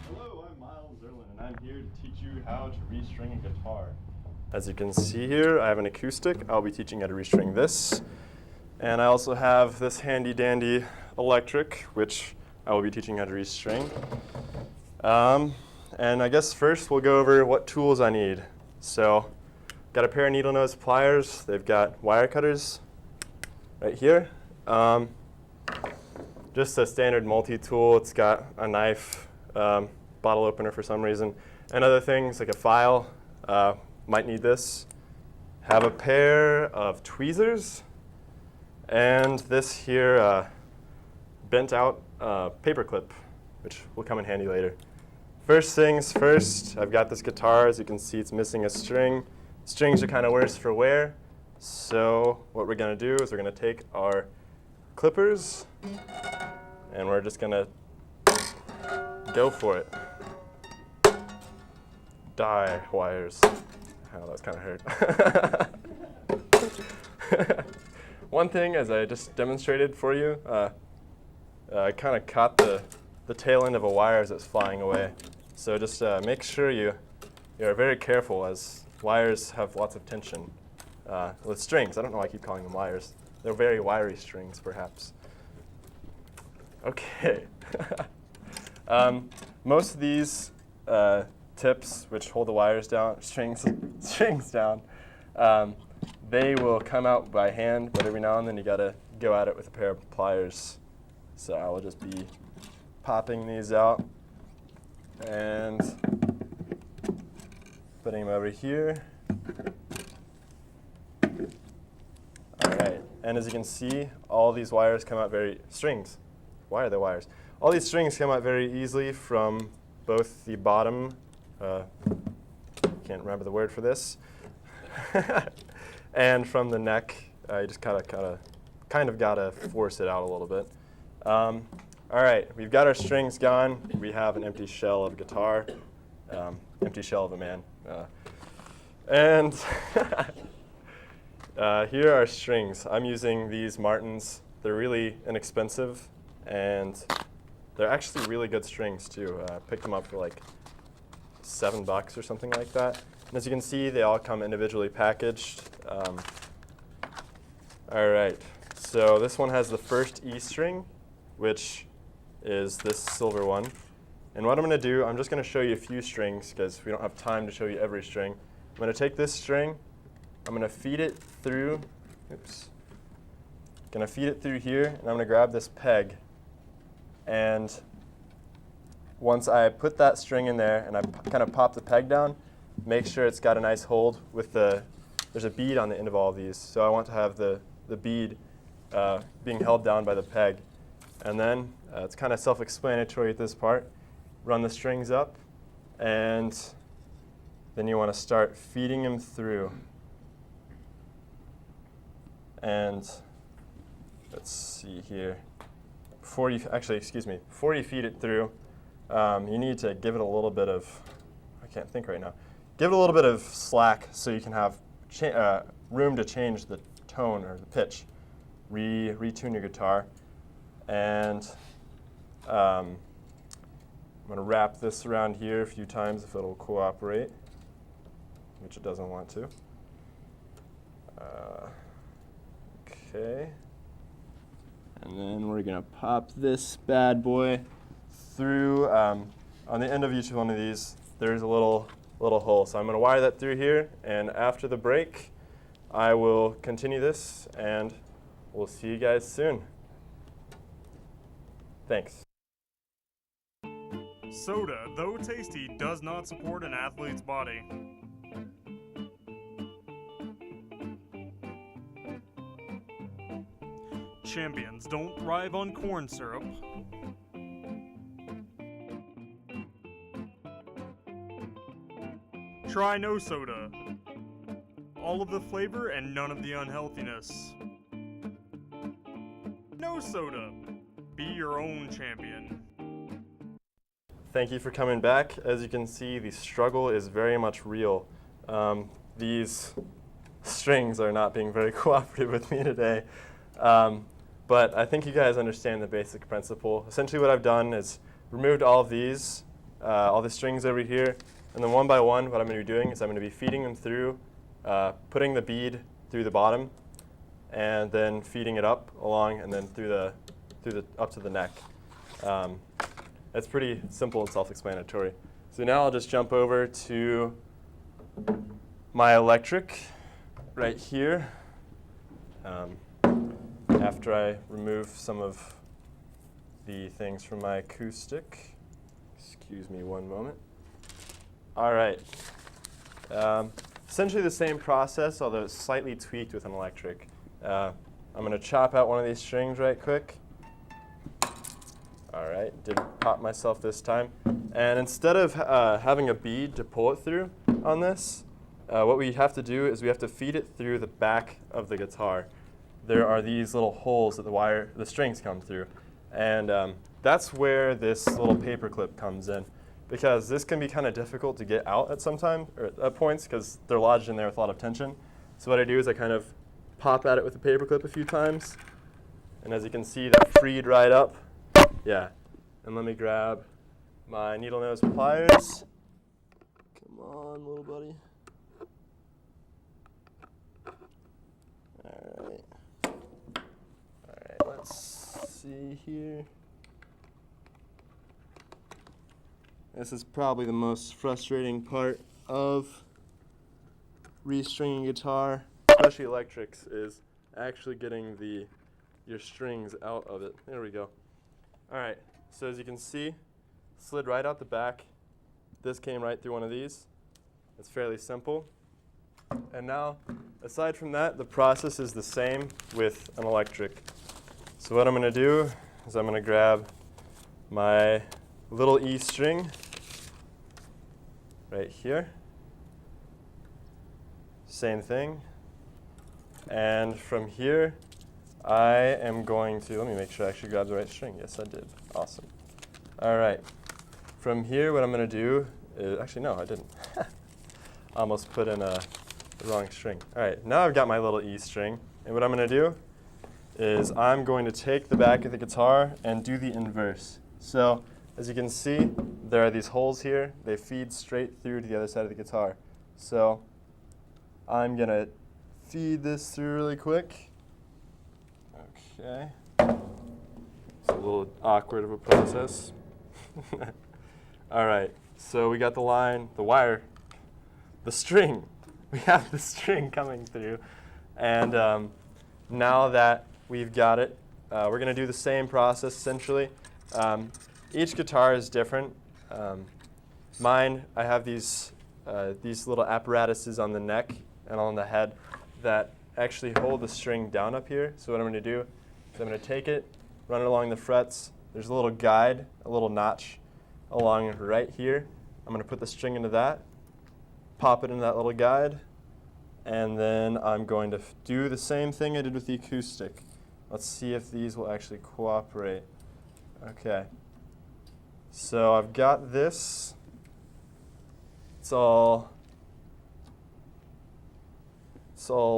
Hello, I'm Zeorlin, and I'm here to teach you how to restring a guitar. As you can see here, I have an acoustic. I'll be teaching how to restring this. And I also have this handy dandy electric, which I will be teaching how to restring. And I guess first we'll go over what tools I need. So, got a pair of needle nose pliers. They've got wire cutters right here. Just a standard multi-tool. It's got a knife, bottle opener for some reason, and other things like a file. Might need this. Have a pair of tweezers, and this here bent out paper clip, which will come in handy later. First things first, I've got this guitar. As you can see, it's missing a string. Strings are kind of worse for wear. So what we're going to do is we're going to take our clippers, and we're just going to go for it. Die wires. Oh, that was kind of hurt. One thing, as I just demonstrated for you, I kind of caught the tail end of a wire as it's flying away. So just make sure you are very careful, as wires have lots of tension. With strings, I don't know why I keep calling them wires. They're very wiry strings, perhaps. Okay. Most of these tips, which hold the wires down, strings down, they will come out by hand, but every now and then you gotta go at it with a pair of pliers. So I will just be popping these out and putting them over here. All right, and as you can see, all these wires come out strings. Why are they wires? All these strings come out very easily from both the bottom, can't remember the word for this, and from the neck. You just kind of gotta force it out a little bit. All right, we've got our strings gone. We have an empty shell of a guitar, empty shell of a man. And here are strings. I'm using these Martins. They're really inexpensive, and they're actually really good strings too. I picked them up for like $7 or something like that. And as you can see, they all come individually packaged. All right, so this one has the first E string, which is this silver one. And what I'm going to do, I'm just going to show you a few strings because we don't have time to show you every string. I'm going to take this string, I'm going to feed it through, going to feed it through here, and I'm going to grab this peg. And once I put that string in there and I kind of pop the peg down, make sure it's got a nice hold with there's a bead on the end of all of these. So I want to have the bead being held down by the peg. And then it's kind of self-explanatory at this part. Run the strings up, and then you want to start feeding them through. And let's see here. Before you feed it through, you need to give it a little bit of, I can't think right now, give it a little bit of slack so you can have room to change the tone or the pitch, retune your guitar. And I'm going to wrap this around here a few times if it'll cooperate, which it doesn't want to. Okay. And then we're going to pop this bad boy through. On the end of each one of these, there's a little hole. So I'm going to wire that through here, and after the break, I will continue this, and we'll see you guys soon. Thanks. Soda, though tasty, does not support an athlete's body. Champions don't thrive on corn syrup. Try no soda. All of the flavor and none of the unhealthiness. No soda. Be your own champion. Thank you for coming back. As you can see, the struggle is very much real. These strings are not being very cooperative with me today. But I think you guys understand the basic principle. Essentially what I've done is removed all of these all the strings over here. And then one by one, what I'm going to be doing is I'm going to be feeding them through, putting the bead through the bottom, and then feeding it up along, and then up to the neck. It's pretty simple and self-explanatory. So now I'll just jump over to my electric right here. After I remove some of the things from my acoustic. Excuse me one moment. All right. Essentially the same process, although it's slightly tweaked with an electric. I'm going to chop out one of these strings right quick. All right, didn't pop myself this time. And instead of having a bead to pull it through on this, what we have to do is we have to feed it through the back of the guitar. There are these little holes that the strings come through. And that's where this little paper clip comes in, because this can be kind of difficult to get out at points because they're lodged in there with a lot of tension. So what I do is I kind of pop at it with a paper clip a few times. And as you can see, that freed right up. Yeah. And let me grab my needle nose pliers. Come on, little buddy. All right, let's see here. This is probably the most frustrating part of restringing guitar, especially electrics, is actually getting your strings out of it. There we go. All right, so as you can see, slid right out the back. This came right through one of these. It's fairly simple. And now, aside from that, the process is the same with an electric. So what I'm going to do is I'm going to grab my little E string right here. Same thing. And from here, I am going to, let me make sure I actually grabbed the right string. Yes, I did. Awesome. All right. From here, what I'm going to do is, actually, no, I didn't. I almost put in the wrong string. All right, now I've got my little E string. And what I'm going to do is I'm going to take the back of the guitar and do the inverse. So as you can see, there are these holes here. They feed straight through to the other side of the guitar. So I'm going to feed this through really quick. Okay. It's a little awkward of a process. All right, so we got the line, the wire, the string. We have the string coming through. And now that we've got it, we're going to do the same process essentially. Each guitar is different. Mine, I have these little apparatuses on the neck and on the head that actually hold the string down up here. So what I'm going to do is I'm going to take it, run it along the frets. There's a little guide, a little notch along right here. I'm going to put the string into that, pop it into that little guide, and then I'm going to do the same thing I did with the acoustic. Let's see if these will actually cooperate. Okay. So I've got this. It's all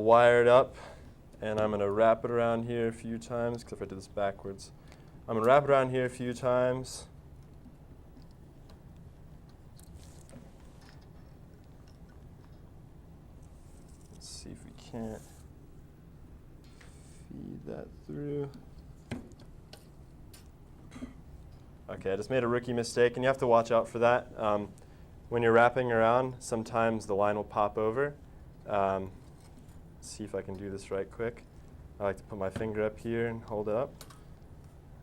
wired up, and I'm going to wrap it around here a few times, except if I did this backwards. I'm going to wrap it around here a few times. Let's see if we can't feed that through. Okay, I just made a rookie mistake, and you have to watch out for that. When you're wrapping around, sometimes the line will pop over. Let's see if I can do this right quick. I like to put my finger up here and hold it up,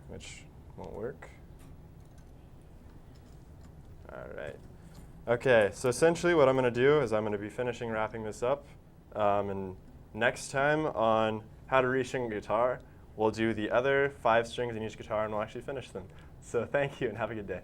which won't work. All right. Okay, so essentially what I'm going to do is I'm going to be finishing wrapping this up. And next time on how to restring a guitar, we'll do the other 5 strings in each guitar and we'll actually finish them. So thank you and have a good day.